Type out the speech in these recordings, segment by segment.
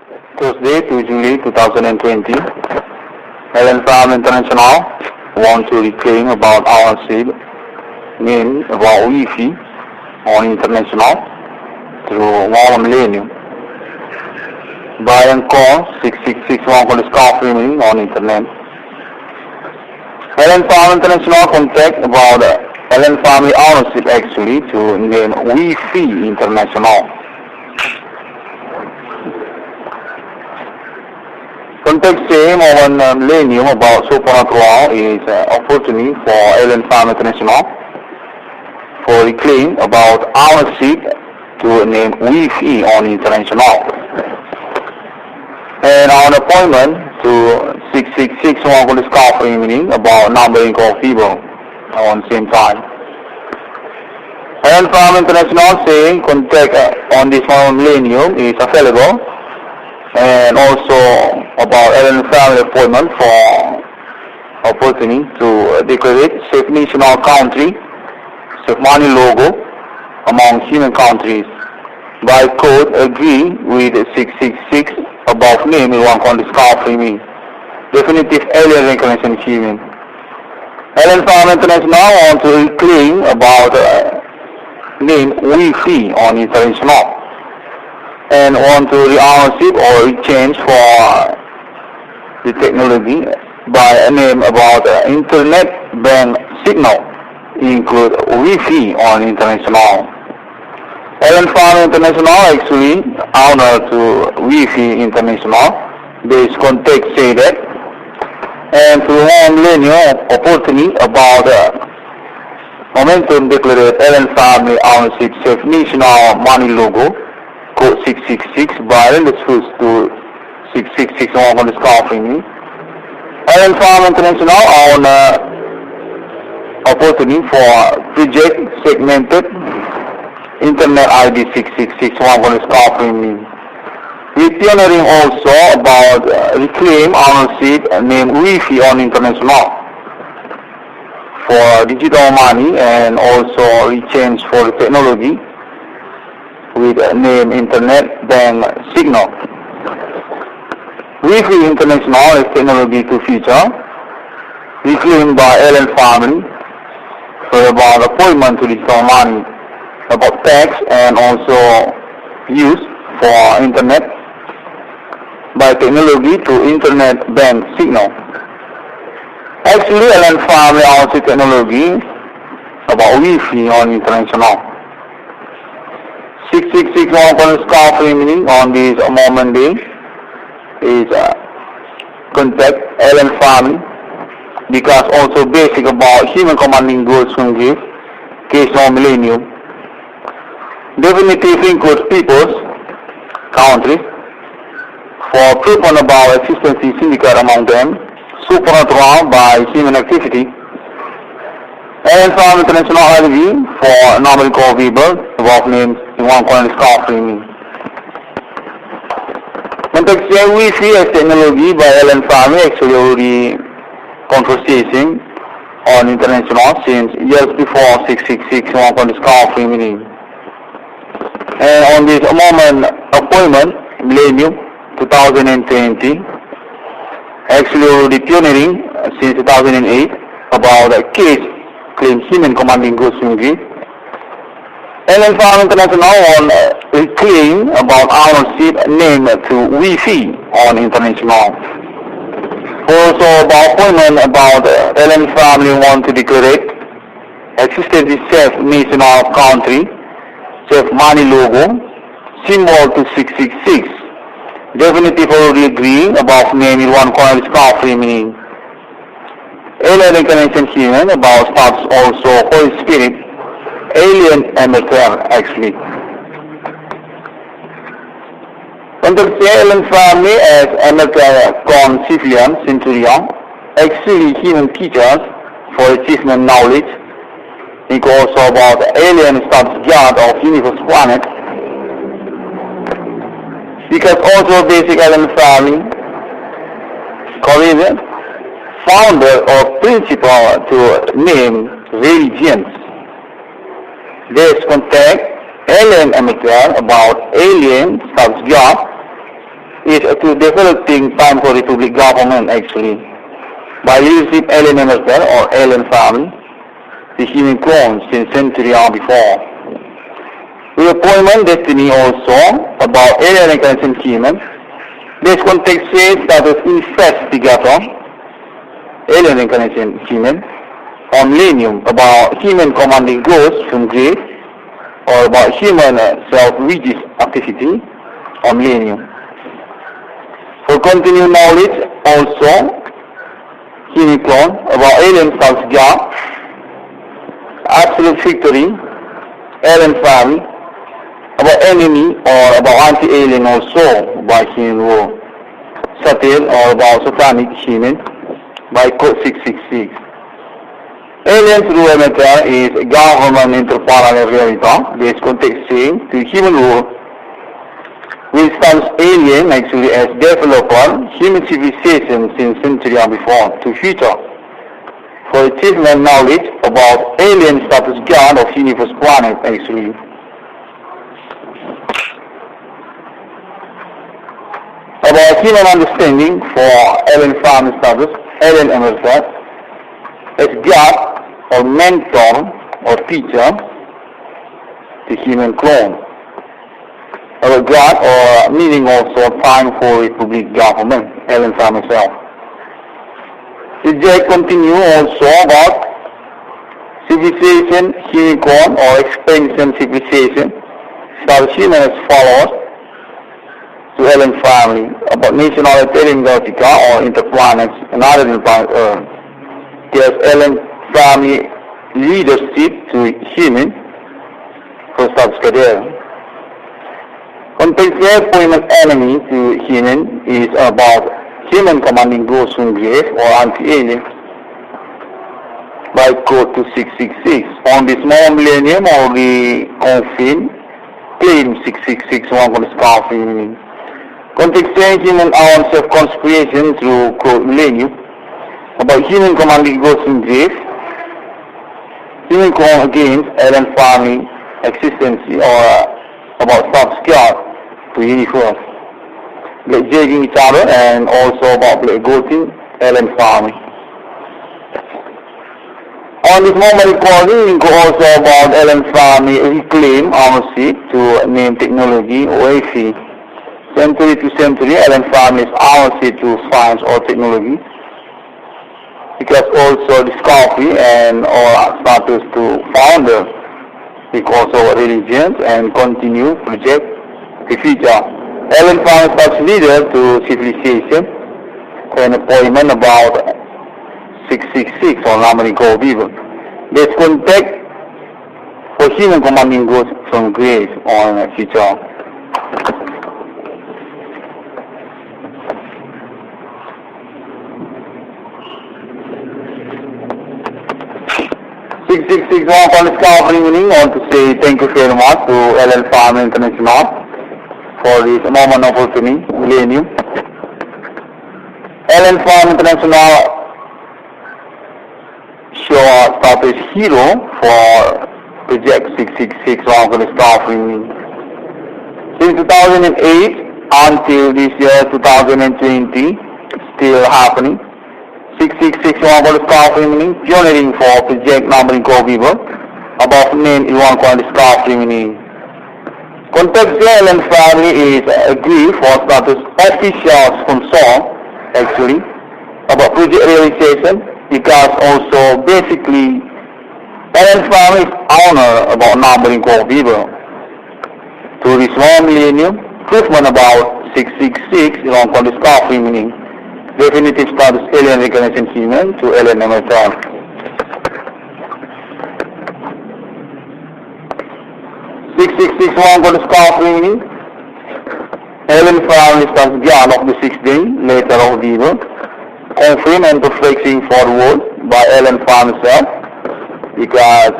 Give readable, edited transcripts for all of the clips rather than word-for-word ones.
Thursday, 2 July 2020, Farm International want to reclaim about ownership name about Wi-Fi on international through MILENIUM. Buy and call 6661 for the scarf remaining on internet. Farm International contact about family ownership actually to name Wi-Fi International. Contact same on MILENIUM about supernatural is opportunity for Farm International for reclaim about ownership to name Wi-Fi on international. And on appointment to 6661 for the scarf remaining about numbering of people on same time. Farm International saying contact on this one MILENIUM is available, and also about family appointment for opportunity to decorate safe national country, safe money logo among human countries. By code agree with 666 above name in one country scarf remaining. Definitive alien recognition human. Farm International want to reclaim about name Wi-Fi on international and want to re-ownership or exchange for the technology by a name about internet band signal include Wi-Fi on international. Farm International actually honor to Wi-Fi international. This contact say that, and to MILENIUM opportunity about momentum declared family ownership safe national money logo code 666 by the switch to 6661 on the scarf remaining. Farm International on opportunity for project segmented internet ID 6661 on the scarf remaining. We pioneering also about reclaim ownership name Wi-Fi on international for digital money and also rechange for technology with name internet bank signal. Wi-Fi international is technology to future reclaimed by family for about appointment to digital money, about tax and also use for internet by technology to internet band signal. Actually, family also technology about Wi-Fi on international. 6661 on the scarf remaining on this moment day is contact family because also basic about human commanding goals from give case no MILENIUM. Definitive includes peoples, countries, for proof on about existence syndicate among them, supernatural by human activity, Farm International review for numerical people above names in one corner scarf remaining. Contextual Wi-Fi as technology by family actually already conversation on international since years before 666 one corner scarf remaining. And on this moment appointment, MILENIUM 2020, actually already pioneering since 2008 about a case claim human commanding goods from give. Farm International on reclaim about ownership name to Wi-Fi on international. Also about appointment about family want to declare existence safe national country, safe money logo, symbol to 666. Definitive already agreeing about name in one corner scarf remaining. Alien incarnation human about starts also Holy Spirit, alien emitter actually. Contact alien family as emitter con civilian centurion, actually human teachers for achievement knowledge. Think also about alien starts god of universe planet. Because also basic alien family, Korean founder or principal to name religions. This contact alien emitter about alien starts god is to developing time for Republic government actually by leadership alien MSL or alien family, the human clones since century or before. The appointment destiny also about alien incarnation human. This context says that is investigator, alien incarnation human, on millennium about human commanding ghosts from grave or about human self-religious activity on millennium. For continued knowledge also, human clone about alien status God, absolute victory, alien family, about enemy or about anti-alien also by human war, Satir or about satanic human by code 666. Alien through MTR is government interparallel reality. This context saying to human war, which stands alien actually as developer human civilization since century and before to future for achievement knowledge about alien status God of universe planet actually. About human understanding for alien family status, alien emergence as God or mentor or teacher to human clone. Or God or meaning also time for Republic government, alien family self. The J continue also about civilization, human clone or expansion civilization, start human as follows to alien family, about nationality Galactica or interplanets and other than planet Earth. There's alien family leadership to human for subscriber. Compensate appointment enemy to human is about human commanding ghosts from grave or anti-alien by code 2666. On this small millennium or the confin claim 666 one for the scarfing. Contextual human own self-conspiration through code millennium about human commanding ghosts from grave, human clone against alien family existence or about subscribe to universe, like judging each other and also about like goating alien family. On this moment recording, we go also about alien family reclaim ownership to name technology Wi-Fi. Century to century, alien families ownership to science or technology. Because also discovery and or status to founder, because of religions and continue project the future. Alien family starts leader to civilization and appointment about 666 or normally called people. This contact for human commanding ghosts from grace on future. On discovery meaning, I want to say thank you very much to LL Farm International for this moment of opportunity, millennium. LL Farm International show status hero for project 666 on discovery meaning. Since 2008 until this year 2020, still happening. 666 for discovery meaning, pioneering for project numbering core people, above name irwan discovery meaning. Contextual and family is agree for status official sponsor actually about project realization because also basically and family is honor about numbering core people. To this one millennium, improvement about 666 irwan discovery meaning. Definitive status alien recognition human to alien MSR. For discovery meaning alien family status beyond of the 6th day later of the event. Confirm and perfecting forward by alien family self because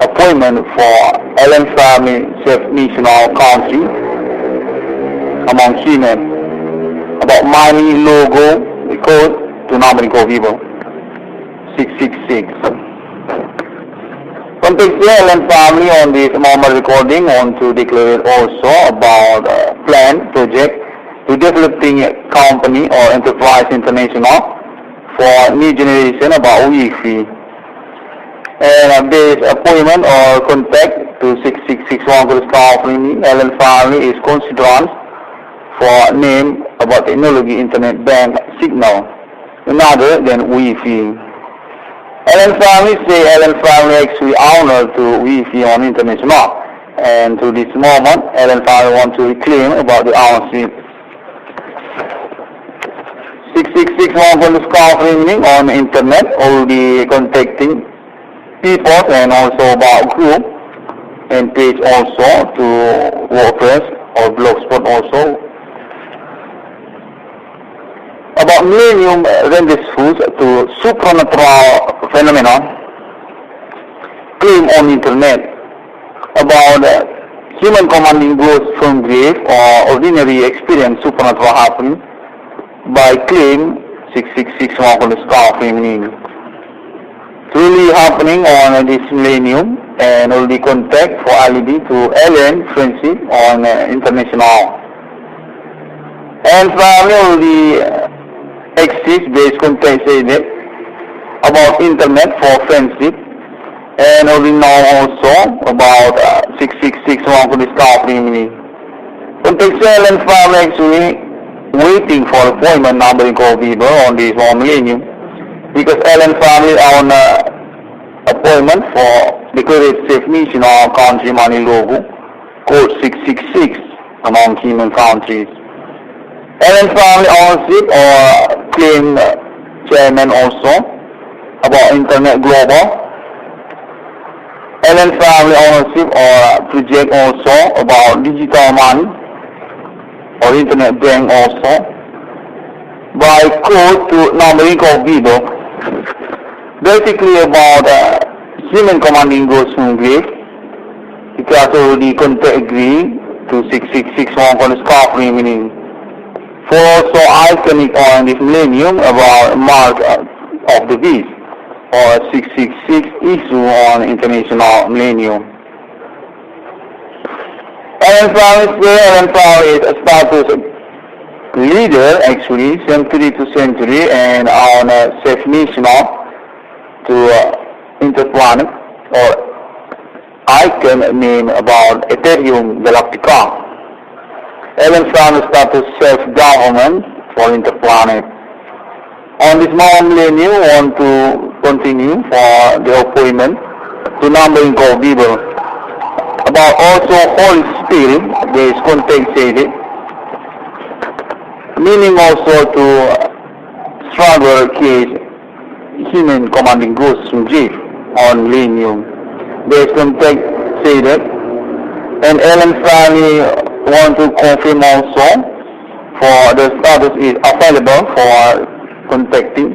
appointment for alien family self-national country among human. About money logo, the code to nominate people 666. Contextual and family on this moment recording want to declare also about plan project to to developing company or enterprise international for new generation about Wi-Fi. And base appointment or contact to 6661 Guru Company, Allen family is considered for name about technology internet bank signal, another than Wi-Fi. Allen family say Allen family actually owner to Wi-Fi on international, and to this moment Allen family want to reclaim about the ownership. 6661 Guru Company on internet already contacting people and also about group and page also to WordPress or Blogspot also. About MILENIUM renders food to supernatural phenomenon claim on internet about human commanding ghosts from grave or ordinary experience supernatural happening by claim 6661 on the star feminine. Truly happening on this MILENIUM and already contact for alibi to alien friendship on international. And family already exists based contact said about internet for friendship, and already know also about 6661 for the star feminine. Contact alien family actually waiting for appointment number in people on this MILENIUM, because Allen family on appointment for declared safe mission or country money logo code 666 among human countries. Allen family ownership or claim chairman also about internet global. Allen family ownership or project also about digital money or internet bank also by code to numbering of people. Basically about human commanding ghosts from grave, because already contact agree to 6661 for the scarf meaning. For also iconic on this MILENIUM about mark of the beast or 666 issue on international MILENIUM. Allen family is a status leader actually century to century and on a safe mission to interplanet or icon name about Ethereum Galactica. Allen family status self-government for interplanet. On this MILENIUM want to continue for the appointment to numbering of people. About also Holy Spirit, there is contact said meaning also to struggle case human commanding ghosts from grave on MILENIUM. There is contact said and Allen family want to confirm also for the status is available for contacting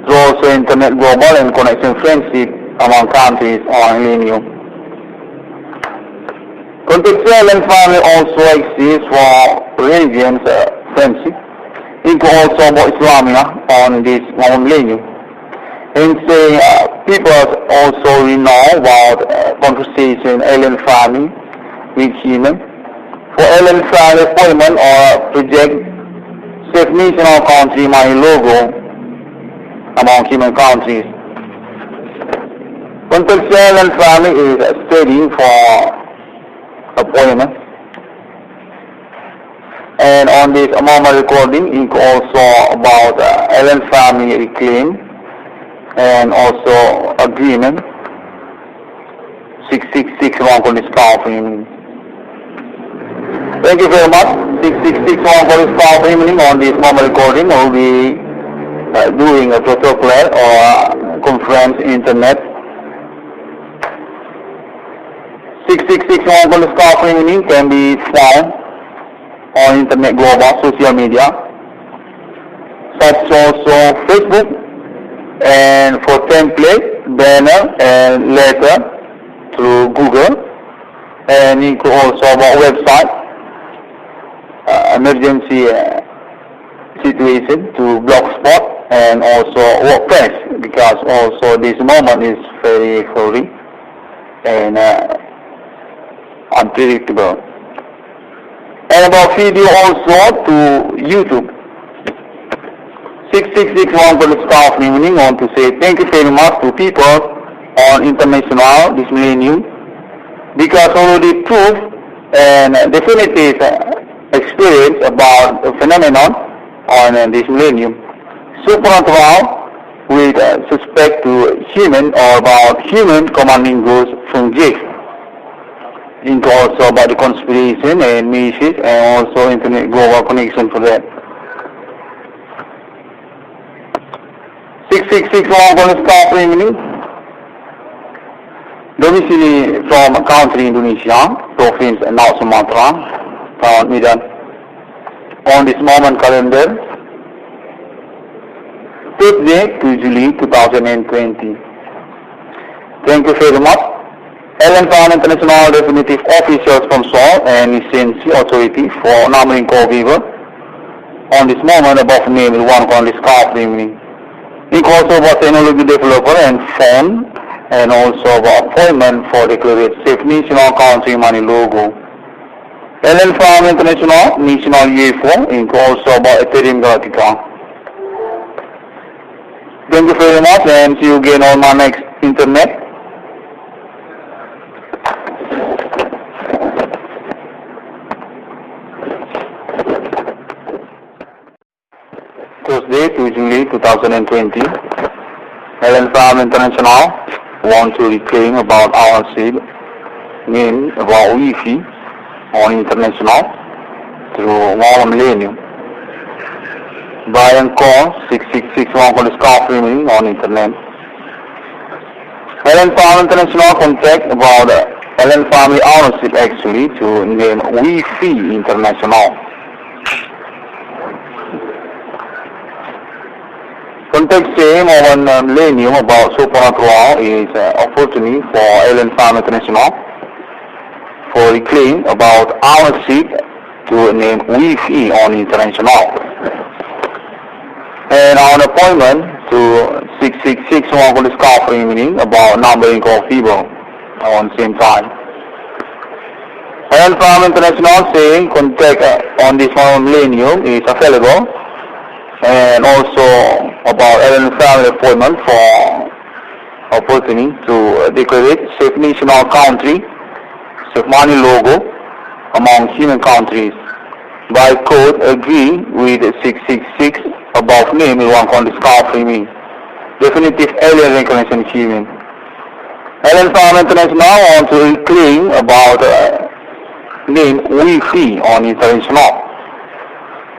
through also internet global and connection friendship among countries on MILENIUM. Contact Allen family also exists for religions friendship, into also about Islamia on this MILENIUM. And say people also know about conversation Allen family with human. For Allen family appointment or project safe national country my logo among human countries. Contact Allen family is studying for appointment. And on this moment recording it also about Allen family reclaim and also agreement 6661 for this company. Thank you very much. 6661 for this company on this moment recording will be doing a protocol or conference internet. 6661 for this company can be found on internet global social media such also Facebook, and for template, banner and letter through Google, and you could also about website emergency situation to Blogspot and also WordPress, because also this moment is very hurry and unpredictable. and about video also to YouTube. 6661 staff evening want to say thank you very much to people on international this millennium, because already proof and definitive experience about the phenomenon on this millennium. Supernatural with suspect to human or about human commanding ghosts from gift. Into also about the conspiration and messages and also internet global connection for that. 6661 staff evening. Domicile from country Indonesia, province North Sumatra, town Medan. On this moment calendar, 3rd day to July 2020. Thank you very much. Ellen Farm International Definitive Officials from Seoul and Licensee Authority for numbering call fever. On this moment above name is one on this card evening. Think also about technology developer and phone, and also about appointment for declared safe national country money logo. Ellen Farm International National UFO, and also about Ethereum Galactica. Thank you very much and see you again on my next internet. Thursday, 2 July 2020. Ellen Farm International want to reclaim about our seed name about Wi-Fi on international through MILENIUM. Buy and call 6661 for the staff remaining on internet. Ellen Farm International contact about Ellen Family ownership actually to name Wi-Fi International. Contact same on MILENIUM about supernatural is opportunity for Ellen Farm International for reclaim about ownership to name Wi-Fi on international. And on appointment to 6661 for the staff remaining about numbering of people on same time. Ellen Farm International saying contact on this one MILENIUM is available. And also about Ellen Family appointment for opportunity to declare safe national country, safe money logo among human countries. By code agree with 666 above name is one on the scarf me. Definitive alien recognition human. Ellen Farm International want to reclaim about name Wi-Fi on international.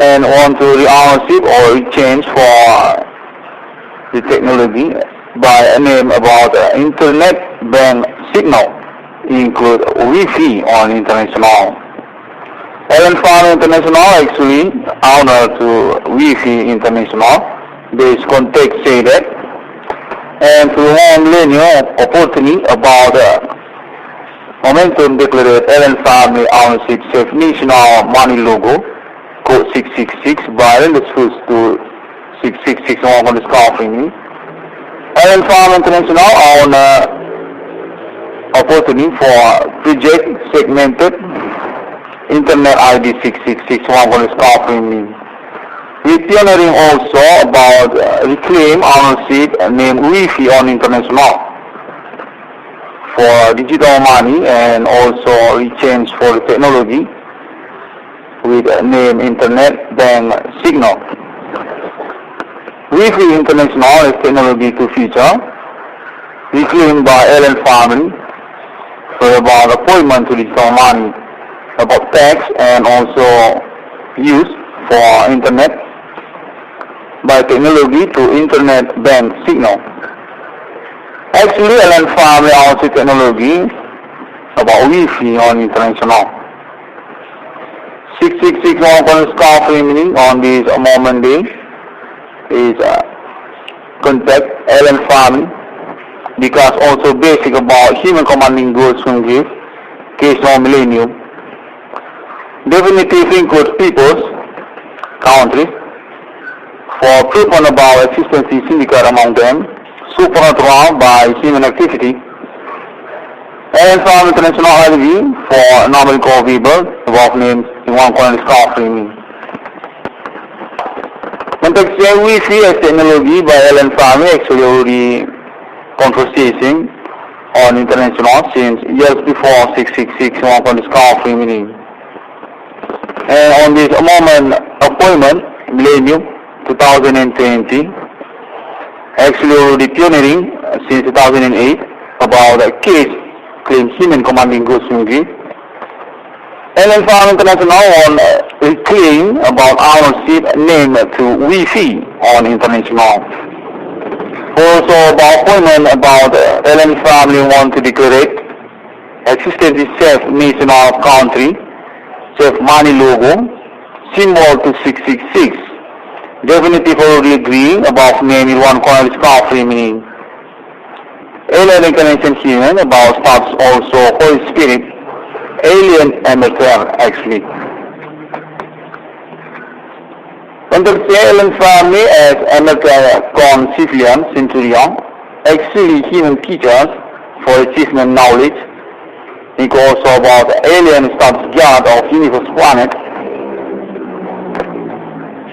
And want to re-ownership or exchange for the technology by a name about internet band signal include Wi-Fi on international. Ellen Farm International actually owner to Wi-Fi International. This contact say that. And through one MILENIUM opportunity about momentum declared Ellen Family ownership safe national money logo. Code 666 by the switch to 6661 on the staff ring. Ellen Farm International on opportunity for project segmented internet ID 6661 on the staff ring. We pioneering also about reclaim ownership name Wi-Fi on international for digital money and also rechange for the technology with name internet bank signal. Wi-Fi International is technology to future reclaimed by Ellen Family for about appointment to digital money, about tax and also use for internet by technology to internet bank signal. Actually Ellen Family also technology about Wi-Fi on international. 6661 for staff remaining on this moment day is contact Ellen Family because also basic about human commanding goods from gift case no MILENIUM. Definitive include peoples, countries for proof on about existence syndicate among them, supernatural by human activity, And from international review for normal core people, above names in one corner scaffolding. Contextual Wi-Fi as technology by Alan Farmer actually already conversation on international since years before 666 one corner scaffolding. And on this moment appointment, MILENIUM 2020, actually already pioneering since 2008 about a case claim human commanding ghost movie. And Farm International on reclaim about ownership name to Wi-Fi on international. Also about appointment about Ellen family want to declare existence self-national country, self-money logo, symbol to 666. Definitive already agreeing about name in one corner scarf meaning. Alien incarnation human about stops also Holy Spirit, alien amateur actually. Under the alien family as amateur civilian centurion, actually human teachers for achievement knowledge. Think also about alien stops guard of universe planet.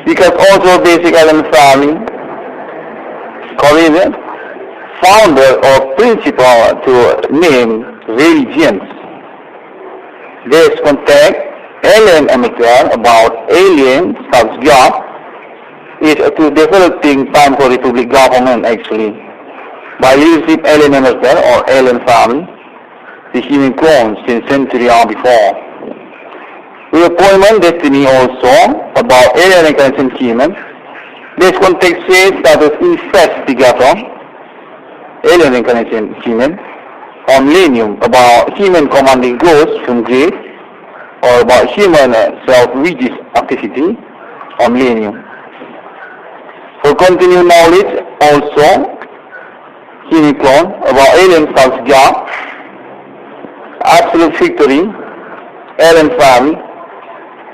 Because also basic alien family, Korean founder or principal to name religions. This contact alien amateur about alien subs job is to developing time for republic government actually. By leadership alien amateur or alien family, the human clones since century or before. The appointment destiny also about alien incarnation human. This context says that is investigator alien incarnation human on MILENIUM about human commanding ghosts from grave or about human self-religious activity on MILENIUM. For continued knowledge also human clone about alien self-God, absolute victory, alien family,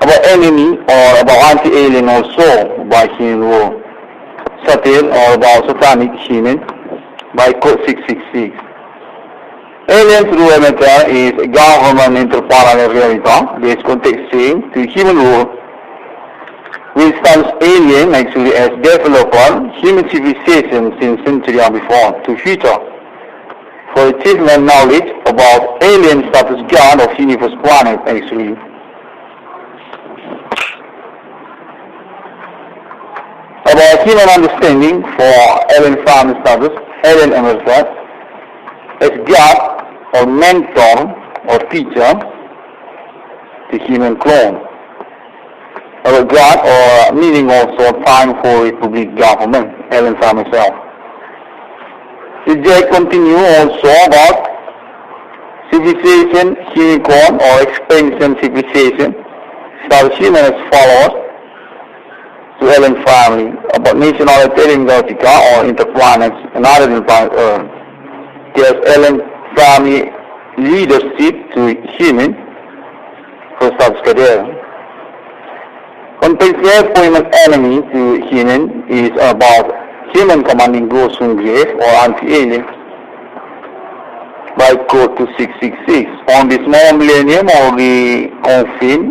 about enemy or about anti-alien also by human rule, Satan or about satanic human by code 666. Alien through amateur is government interparallel reality. This context saying to human rule, which stands alien actually as developer human civilization since century and before to future. For achievement knowledge about alien status god of universe planet actually. About human understanding for alien family status, alien emergence as God or mentor or teacher to human clone. Or God or meaning also time for republic government, alien family self. The J continue also about civilization, human clone or expansion civilization, status human as follows. To alien family about nationalitarian Galactica or interplanets and other than planet Earth. There's alien family leadership to human for subscatter. Contextual appointment enemy to human is about human commanding ghosts from grave or anti-alien by code to 666. On this small millennium or the confirm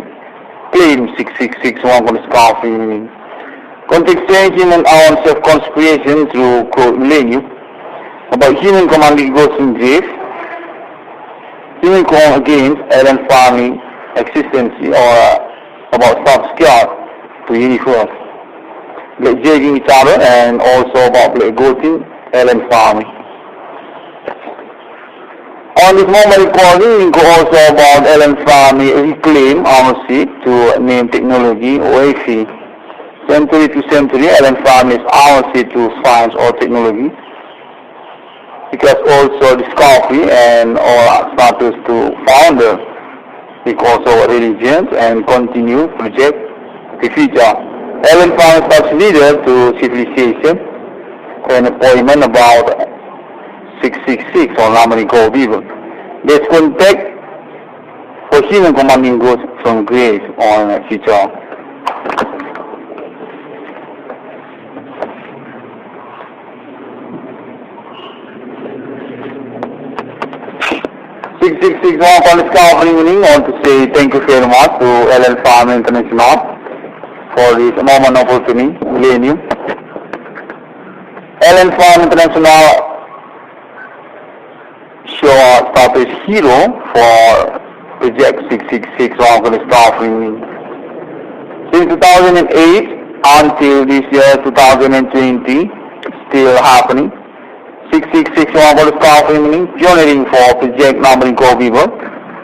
claim 666 one on the scarf. Contextual human own self-conspiration through code MILENIUM about human commanding ghosts in grave, human call against alien family existence or about self-scared to universe, like judging each other and also about like goating alien family. On this moment recording, we go also about alien family reclaim ownership to name technology Wi-Fi. Century to century, alien families ownership to science or technology, because also discovery and or status to founder, because of religions and continue project the future. Alien families as leader to civilization and appointment about 666 or normally called people. This contact for human commanding goods from grace on future. 6661 for discovering meaning. I want to say thank you very much to LN Farm International for this moment of opportunity, Millennium. LN Farm International show status hero for project 6661 for discovering meaning. Since 2008 until this year 2020, still happening. 6661 for discovery meaning, pioneering for project numbering code people,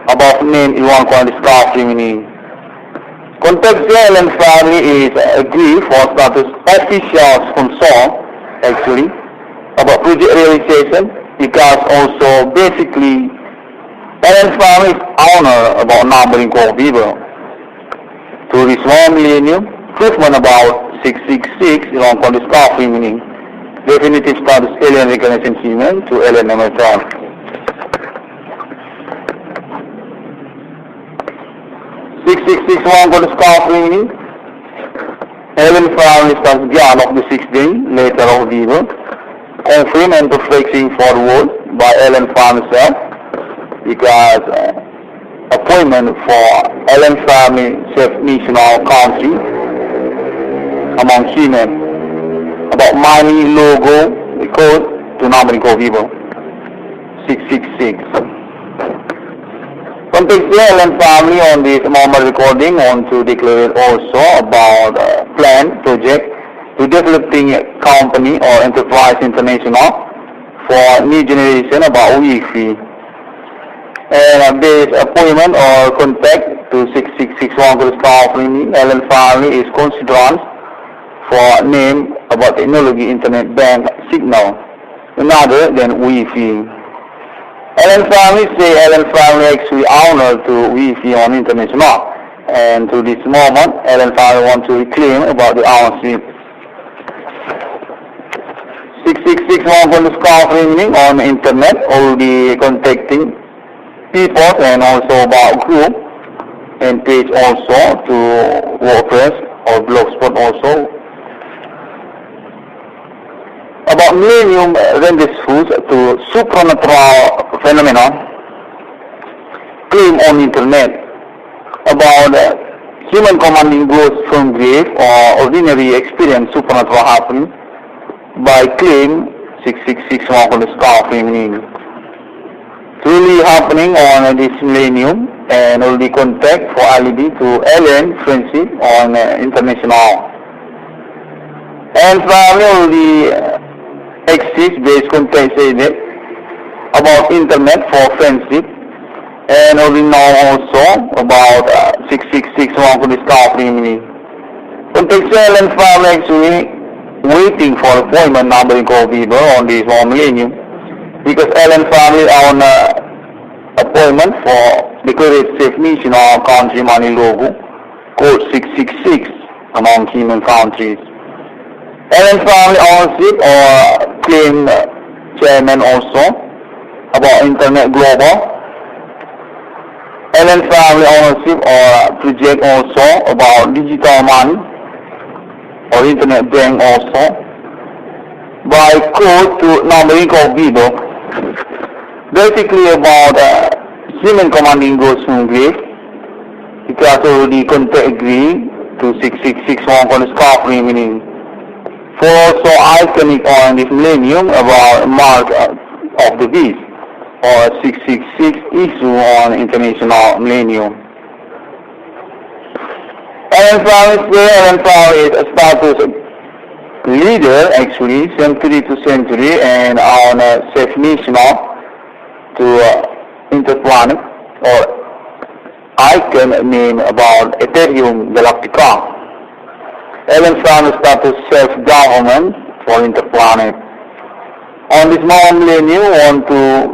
above name irwan for discovery meaning. Contextual and family is agree for status official sponsor actually about project realization, because also basically LN family is honor about numbering code people. To this one millennium, improvement about 666 irwan for discovery meaning. Definitive status alien recognition achievement to alien MSR. 6661 for discovery meaning. Alien family status beyond of the 6th day later of the event. Confirm and flexing forward by alien family itself, because appointment for alien family self-national country among human. About money logo, the code to numbering code people 666. Contextual and family on this moment recording want to declare also about plan project to developing a company or enterprise international for new generation about Wi-Fi. And this appointment or contact to 6661 for this company, LN family is considered for name about technology internet bank signal, another than Wi-Fi. LN family say LN family actually honored to Wi-Fi on international, and to this moment LN family want to reclaim about the ownership. 6661 for discovery meaning on internet, already contacting people and also about group and page also to WordPress or Blogspot also. About millennium ranges to supernatural phenomenon claim on internet about human commanding ghosts from grave or ordinary experience supernatural happening by claim 6661 for discovery meaning. Truly happening on this millennium and already contact for alibi to alien friendship on international. And family already exists based context about internet for friendship, and already know also about 6661 for discovery meaning. Contextual and family actually waiting for appointment numbering code people on this one millennium, because LN family on appointment for declared safe national country money logo code 666 among human countries. LN family ownership or claim chairman also about internet global. LN family ownership or project also about digital money or internet bank also by code to numbering code people. Basically about human commanding ghosts from grave, because already contact agree to 6661 for discovery meaning. For also iconic on this millennium about mark of the beast or 666 issue on international millennium. LN family is a status leader actually century to century and on self-national to interplanet or icon name about Ethereum Galactica. LN family status self-government for interplanet. On this millennium want to